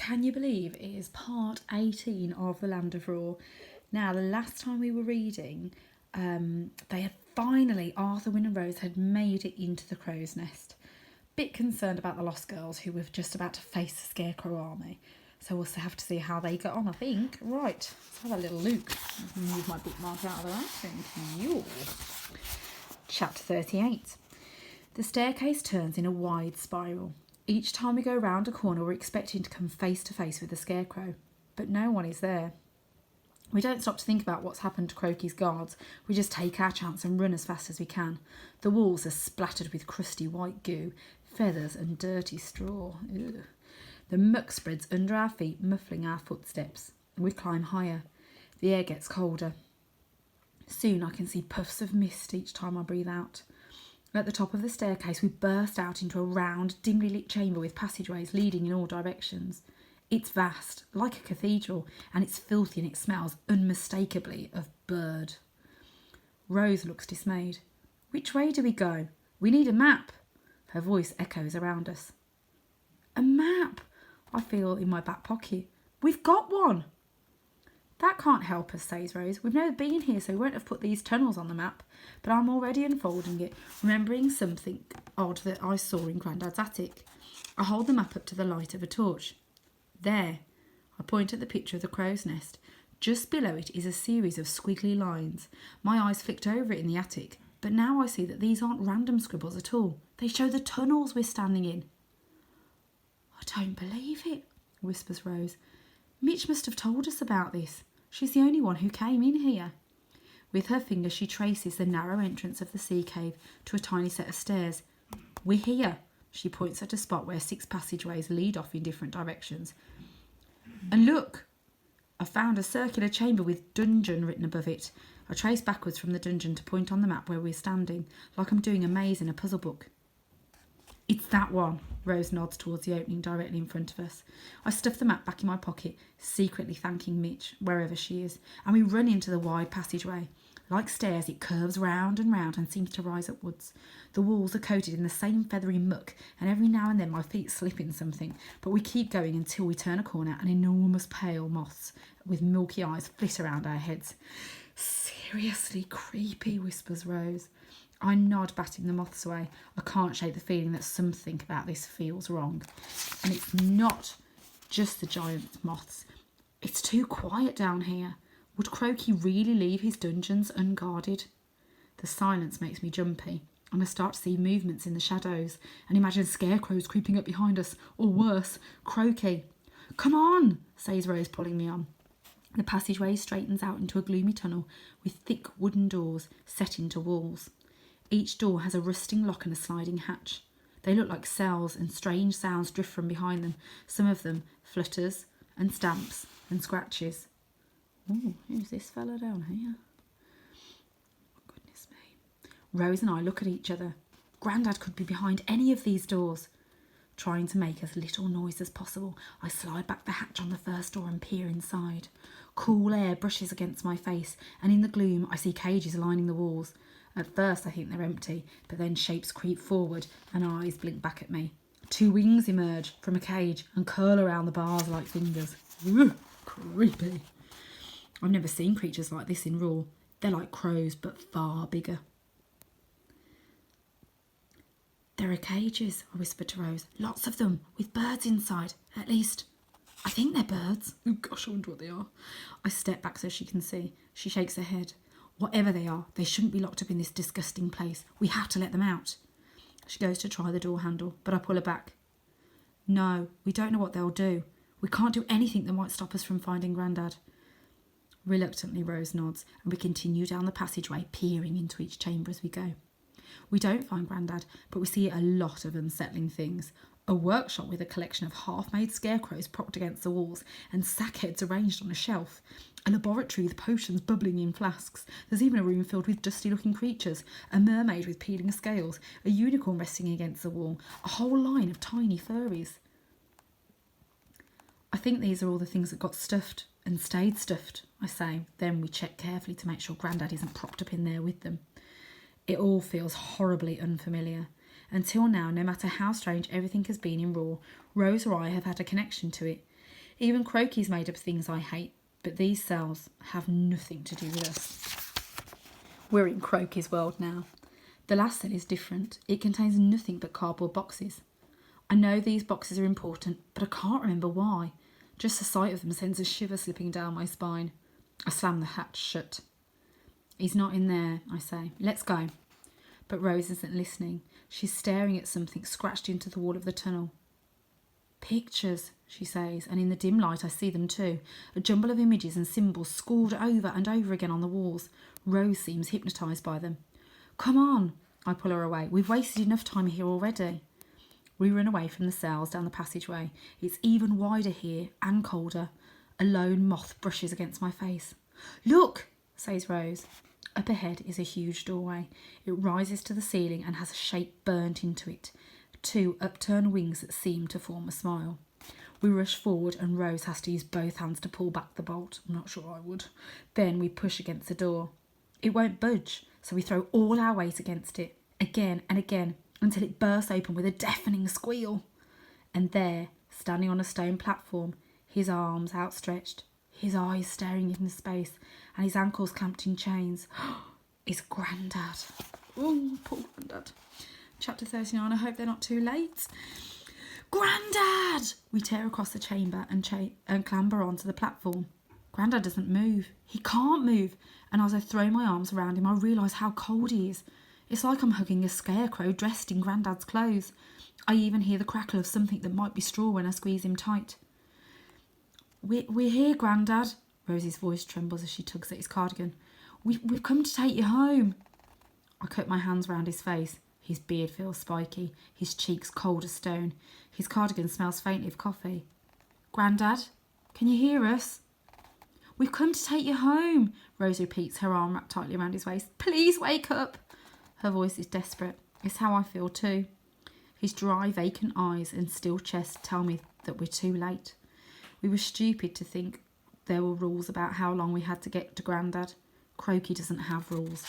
Can you believe it is part 18 of The Land of Raw? Now, the last time we were reading, they had finally, Arthur, Wyn and Rose had made it into the crow's nest. Bit concerned about the lost girls who were just about to face the Scarecrow army. So we'll have to see how they got on, I think. Right, let's have a little look. Move my bookmark out of the way. Thank you. Chapter 38. The staircase turns in a wide spiral. Each time we go round a corner, we're expecting to come face to face with the Scarecrow, but no one is there. We don't stop to think about what's happened to Crokey's guards. We just take our chance and run as fast as we can. The walls are splattered with crusty white goo, feathers and dirty straw. Ugh. The muck spreads under our feet, muffling our footsteps. We climb higher. The air gets colder. Soon I can see puffs of mist each time I breathe out. At the top of the staircase, we burst out into a round, dimly lit chamber with passageways leading in all directions. It's vast, like a cathedral, and it's filthy and it smells unmistakably of bird. Rose looks dismayed. Which way do we go? We need a map. Her voice echoes around us. A map? I feel in my back pocket. We've got one. That can't help us, says Rose. We've never been here, so we won't have put these tunnels on the map. But I'm already unfolding it, remembering something odd that I saw in Grandad's attic. I hold the map up to the light of a torch. There. I point at the picture of the crow's nest. Just below it is a series of squiggly lines. My eyes flicked over it in the attic, but now I see that these aren't random scribbles at all. They show the tunnels we're standing in. I don't believe it, whispers Rose. Mitch must have told us about this. She's the only one who came in here. With her finger, she traces the narrow entrance of the sea cave to a tiny set of stairs. We're here. She points at a spot where 6 passageways lead off in different directions. And look! I found a circular chamber with dungeon written above it. I trace backwards from the dungeon to point on the map where we're standing, like I'm doing a maze in a puzzle book. It's that one. Rose nods towards the opening directly in front of us. I stuff the map back in my pocket, secretly thanking Mitch, wherever she is, and we run into the wide passageway. Like stairs, it curves round and round and seems to rise upwards. The walls are coated in the same feathery muck, and every now and then my feet slip in something, but we keep going until we turn a corner and enormous pale moths with milky eyes flit around our heads. Seriously creepy, whispers Rose. I nod, batting the moths away. I can't shake the feeling that something about this feels wrong. And it's not just the giant moths. It's too quiet down here. Would Crokey really leave his dungeons unguarded? The silence makes me jumpy, and I start to see movements in the shadows and imagine scarecrows creeping up behind us, or worse, Crokey. Come on, says Rose, pulling me on. The passageway straightens out into a gloomy tunnel with thick wooden doors set into walls. Each door has a rusting lock and a sliding hatch. They look like cells, and strange sounds drift from behind them, some of them flutters and stamps and scratches. Oh, who's this fella down here? Goodness me. Rose and I look at each other. Grandad could be behind any of these doors. Trying to make as little noise as possible, I slide back the hatch on the first door and peer inside. Cool air brushes against my face, and in the gloom I see cages lining the walls. At first I think they're empty, but then shapes creep forward and eyes blink back at me. 2 wings emerge from a cage and curl around the bars like fingers. Ugh, creepy. I've never seen creatures like this in Raw. They're like crows, but far bigger. There are cages, I whisper to Rose. Lots of them, with birds inside. At least, I think they're birds. Oh gosh, I wonder what they are. I step back so she can see. She shakes her head. Whatever they are, they shouldn't be locked up in this disgusting place. We have to let them out. She goes to try the door handle, but I pull her back. No, we don't know what they'll do. We can't do anything that might stop us from finding Grandad. Reluctantly, Rose nods, and we continue down the passageway, peering into each chamber as we go. We don't find Grandad, but we see a lot of unsettling things. A workshop with a collection of half-made scarecrows propped against the walls and sackheads arranged on a shelf. A laboratory with potions bubbling in flasks. There's even a room filled with dusty-looking creatures. A mermaid with peeling scales. A unicorn resting against the wall. A whole line of tiny furries. I think these are all the things that got stuffed and stayed stuffed, I say. Then we check carefully to make sure Grandad isn't propped up in there with them. It all feels horribly unfamiliar. Until now, no matter how strange everything has been in Raw, Rose or I have had a connection to it. Even Croaky's made up of things I hate, but these cells have nothing to do with us. We're in Croaky's world now. The last cell is different. It contains nothing but cardboard boxes. I know these boxes are important, but I can't remember why. Just the sight of them sends a shiver slipping down my spine. I slam the hatch shut. He's not in there, I say. Let's go. But Rose isn't listening. She's staring at something scratched into the wall of the tunnel. Pictures, she says, and in the dim light I see them too. A jumble of images and symbols scrawled over and over again on the walls. Rose seems hypnotised by them. Come on, I pull her away. We've wasted enough time here already. We run away from the cells down the passageway. It's even wider here and colder. A lone moth brushes against my face. Look, says Rose. Up ahead is a huge doorway. It rises to the ceiling and has a shape burnt into it. 2 upturned wings that seem to form a smile. We rush forward and Rose has to use both hands to pull back the bolt. I'm not sure I would. Then we push against the door. It won't budge, so we throw all our weight against it, again and again, until it bursts open with a deafening squeal. And there, standing on a stone platform, his arms outstretched, his eyes staring into space, and his ankles clamped in chains, is Grandad. Oh, poor Grandad. Chapter 39, I hope they're not too late. Grandad! We tear across the chamber and clamber onto the platform. Grandad doesn't move. He can't move. And as I throw my arms around him, I realise how cold he is. It's like I'm hugging a scarecrow dressed in Grandad's clothes. I even hear the crackle of something that might be straw when I squeeze him tight. We're here, Grandad. Rosie's voice trembles as she tugs at his cardigan. We've come to take you home. I cut my hands round his face. His beard feels spiky, his cheeks cold as stone. His cardigan smells faintly of coffee. Grandad, can you hear us? We've come to take you home, Rose repeats, her arm wrapped tightly around his waist. Please wake up. Her voice is desperate. It's how I feel too. His dry, vacant eyes and still chest tell me that we're too late. We were stupid to think there were rules about how long we had to get to Grandad. Croaky doesn't have rules.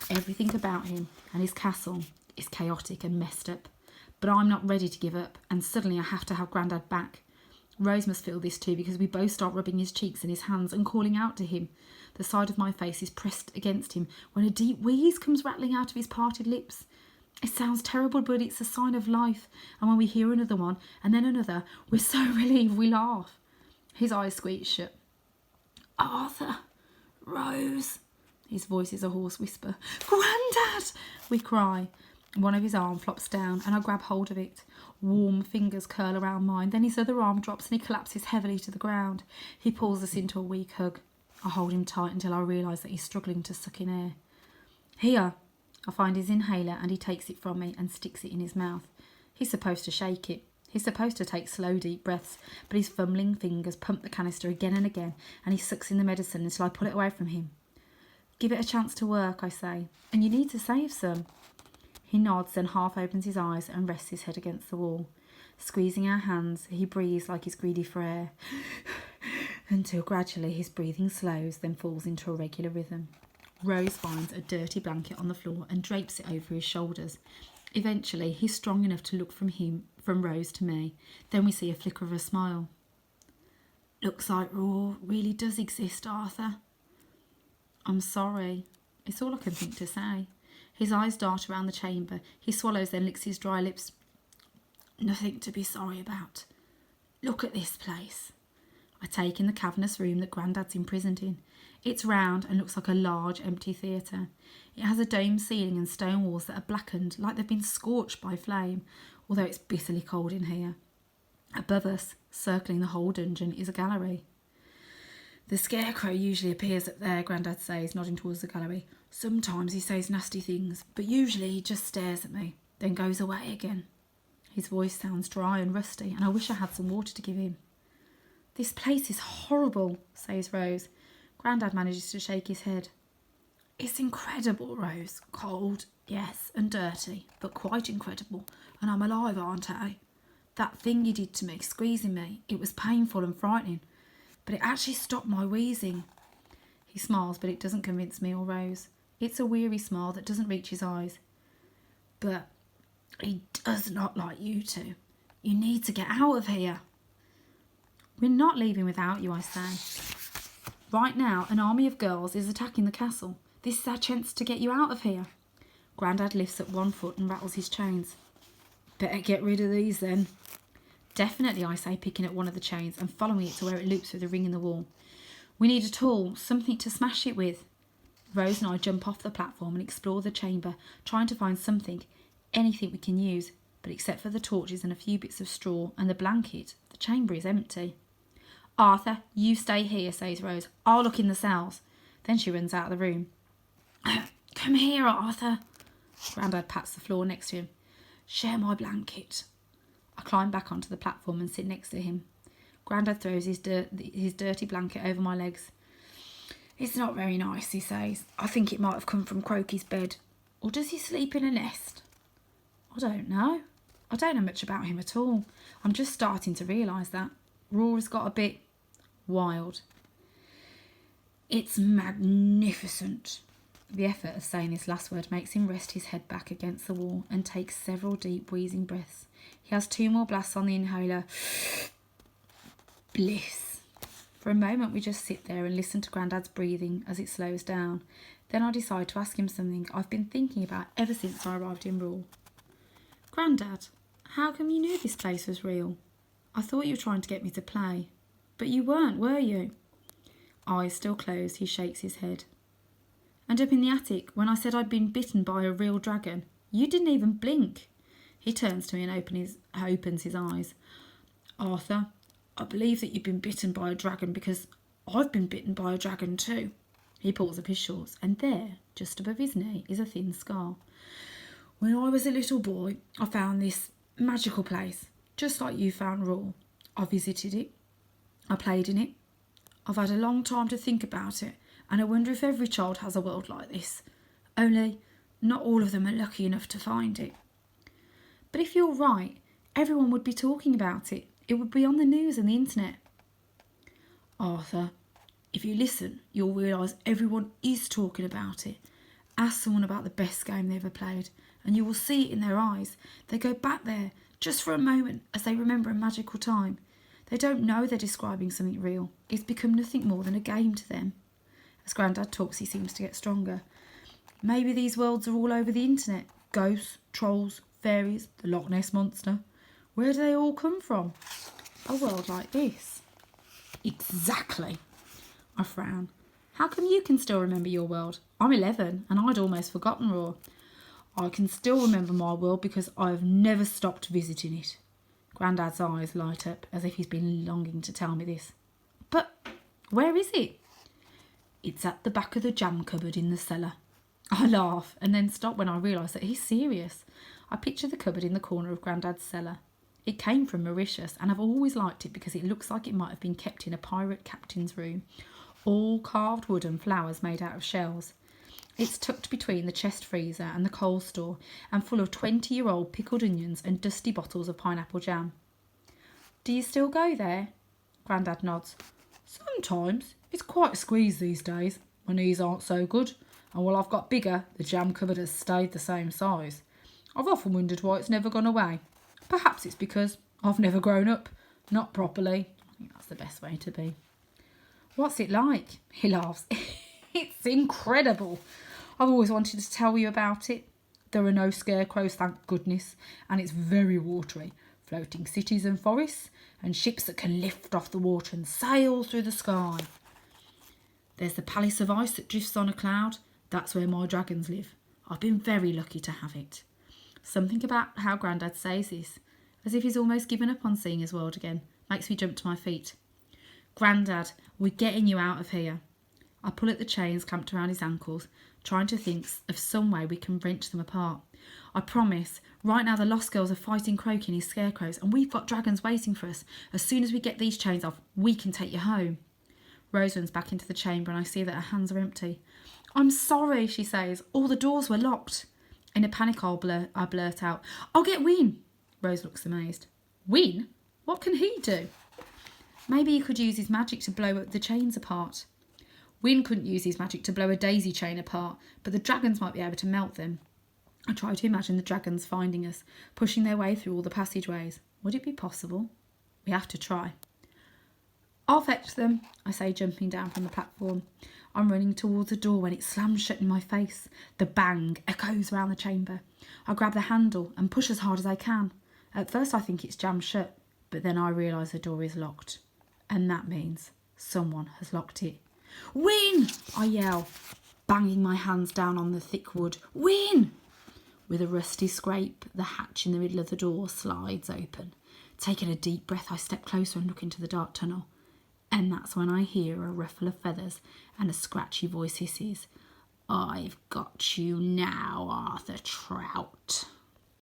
Everything about him and his castle is chaotic and messed up. But I'm not ready to give up, and suddenly I have to have Grandad back. Rose must feel this too, because we both start rubbing his cheeks and his hands and calling out to him. The side of my face is pressed against him when a deep wheeze comes rattling out of his parted lips. It sounds terrible, but it's a sign of life. And when we hear another one, and then another, we're so relieved we laugh. His eyes squeeze shut. Arthur, Rose. His voice is a hoarse whisper. Grandad! We cry. One of his arms flops down and I grab hold of it. Warm fingers curl around mine. Then his other arm drops and he collapses heavily to the ground. He pulls us into a weak hug. I hold him tight until I realise that he's struggling to suck in air. Here. I find his inhaler and he takes it from me and sticks it in his mouth. He's supposed to shake it. He's supposed to take slow, deep breaths, but his fumbling fingers pump the canister again and again and he sucks in the medicine until I pull it away from him. Give it a chance to work, I say, and you need to save some. He nods, then half opens his eyes and rests his head against the wall. Squeezing our hands, he breathes like he's greedy for air, until gradually his breathing slows, then falls into a regular rhythm. Rose finds a dirty blanket on the floor and drapes it over his shoulders. Eventually, he's strong enough to look from Rose to me. Then we see a flicker of a smile. Looks like Raw really does exist, Arthur. I'm sorry. It's all I can think to say. His eyes dart around the chamber. He swallows, then licks his dry lips. Nothing to be sorry about. Look at this place. I take in the cavernous room that Grandad's imprisoned in. It's round and looks like a large, empty theatre. It has a domed ceiling and stone walls that are blackened, like they've been scorched by flame, although it's bitterly cold in here. Above us, circling the whole dungeon, is a gallery. The scarecrow usually appears up there, Grandad says, nodding towards the gallery. Sometimes he says nasty things, but usually he just stares at me, then goes away again. His voice sounds dry and rusty, and I wish I had some water to give him. This place is horrible, says Rose. Grandad manages to shake his head. It's incredible, Rose. Cold, yes, and dirty, but quite incredible. And I'm alive, aren't I? That thing you did to me, squeezing me, it was painful and frightening, but it actually stopped my wheezing. He smiles, but it doesn't convince me or Rose. It's a weary smile that doesn't reach his eyes. But he does not like you two. You need to get out of here. We're not leaving without you, I say. Right now, an army of girls is attacking the castle. This is our chance to get you out of here. Grandad lifts up one foot and rattles his chains. Better get rid of these then. Definitely, I say, picking up one of the chains and following it to where it loops through the ring in the wall. We need a tool, something to smash it with. Rose and I jump off the platform and explore the chamber, trying to find something, anything we can use, but except for the torches and a few bits of straw and the blanket, the chamber is empty. Arthur, you stay here, says Rose. I'll look in the cells. Then she runs out of the room. Come here, Arthur. Grandad pats the floor next to him. Share my blanket. I climb back onto the platform and sit next to him. Grandad throws his dirty blanket over my legs. It's not very nice, he says. I think it might have come from Croaky's bed. Or does he sleep in a nest? I don't know. I don't know much about him at all. I'm just starting to realise that. Rora's got a bit wild. It's magnificent. The effort of saying this last word makes him rest his head back against the wall and take several deep wheezing breaths. He has 2 more blasts on the inhaler. Bliss. For a moment we just sit there and listen to Grandad's breathing as it slows down. Then I decide to ask him something I've been thinking about ever since I arrived in Raw. Grandad, how come you knew this place was real? I thought you were trying to get me to play. But you weren't, were you? Eyes still closed, he shakes his head. And up in the attic, when I said I'd been bitten by a real dragon, you didn't even blink. He turns to me and opens his eyes. Arthur, I believe that you've been bitten by a dragon because I've been bitten by a dragon too. He pulls up his shorts, and there, just above his knee, is a thin scar. When I was a little boy, I found this magical place, just like you found Raw. I visited it. I played in it. I've had a long time to think about it, and I wonder if every child has a world like this. Only, not all of them are lucky enough to find it. But if you're right, everyone would be talking about it. It would be on the news and the internet. Arthur, if you listen, you'll realise everyone is talking about it. Ask someone about the best game they ever played, and you will see it in their eyes. They go back there, just for a moment, as they remember a magical time. They don't know they're describing something real. It's become nothing more than a game to them. As Grandad talks, he seems to get stronger. Maybe these worlds are all over the internet. Ghosts, trolls, fairies, the Loch Ness Monster. Where do they all come from? A world like this. Exactly. I frown. How come you can still remember your world? I'm 11 and I'd almost forgotten Raw. I can still remember my world because I've never stopped visiting it. Grandad's eyes light up as if he's been longing to tell me this. But where is it? It's at the back of the jam cupboard in the cellar. I laugh and then stop when I realise that he's serious. I picture the cupboard in the corner of Grandad's cellar. It came from Mauritius and I've always liked it because it looks like it might have been kept in a pirate captain's room. All carved wood and flowers made out of shells. It's tucked between the chest freezer and the coal store and full of 20-year-old pickled onions and dusty bottles of pineapple jam. Do you still go there? Grandad nods. Sometimes. It's quite a squeeze these days. My knees aren't so good, and while I've got bigger, the jam cupboard has stayed the same size. I've often wondered why it's never gone away. Perhaps it's because I've never grown up. Not properly. I think that's the best way to be. What's it like? He laughs. It's incredible. I've always wanted to tell you about it. There are no scarecrows, thank goodness, and it's very watery. Floating cities and forests, and ships that can lift off the water and sail through the sky. There's the palace of ice that drifts on a cloud. That's where my dragons live. I've been very lucky to have it. Something about how Grandad says this, as if he's almost given up on seeing his world again, makes me jump to my feet. Grandad, we're getting you out of here. I pull at the chains clamped around his ankles, trying to think of some way we can wrench them apart. I promise, right now the Lost Girls are fighting Croaky and his scarecrows, and we've got dragons waiting for us. As soon as we get these chains off, we can take you home. Rose runs back into the chamber and I see that her hands are empty. I'm sorry, she says. All the doors were locked. In a panic, I blurt out, I'll get Win. Rose looks amazed. Win? What can he do? Maybe he could use his magic to blow the chains apart. Win couldn't use his magic to blow a daisy chain apart, but the dragons might be able to melt them. I try to imagine the dragons finding us, pushing their way through all the passageways. Would it be possible? We have to try. I'll fetch them, I say, jumping down from the platform. I'm running towards the door when it slams shut in my face. The bang echoes round the chamber. I grab the handle and push as hard as I can. At first I think it's jammed shut, but then I realise the door is locked. And that means someone has locked it. Win! I yell, banging my hands down on the thick wood. Win! With a rusty scrape, the hatch in the middle of the door slides open. Taking a deep breath, I step closer and look into the dark tunnel. And that's when I hear a ruffle of feathers and a scratchy voice hisses, "I've got you now, Arthur Trout."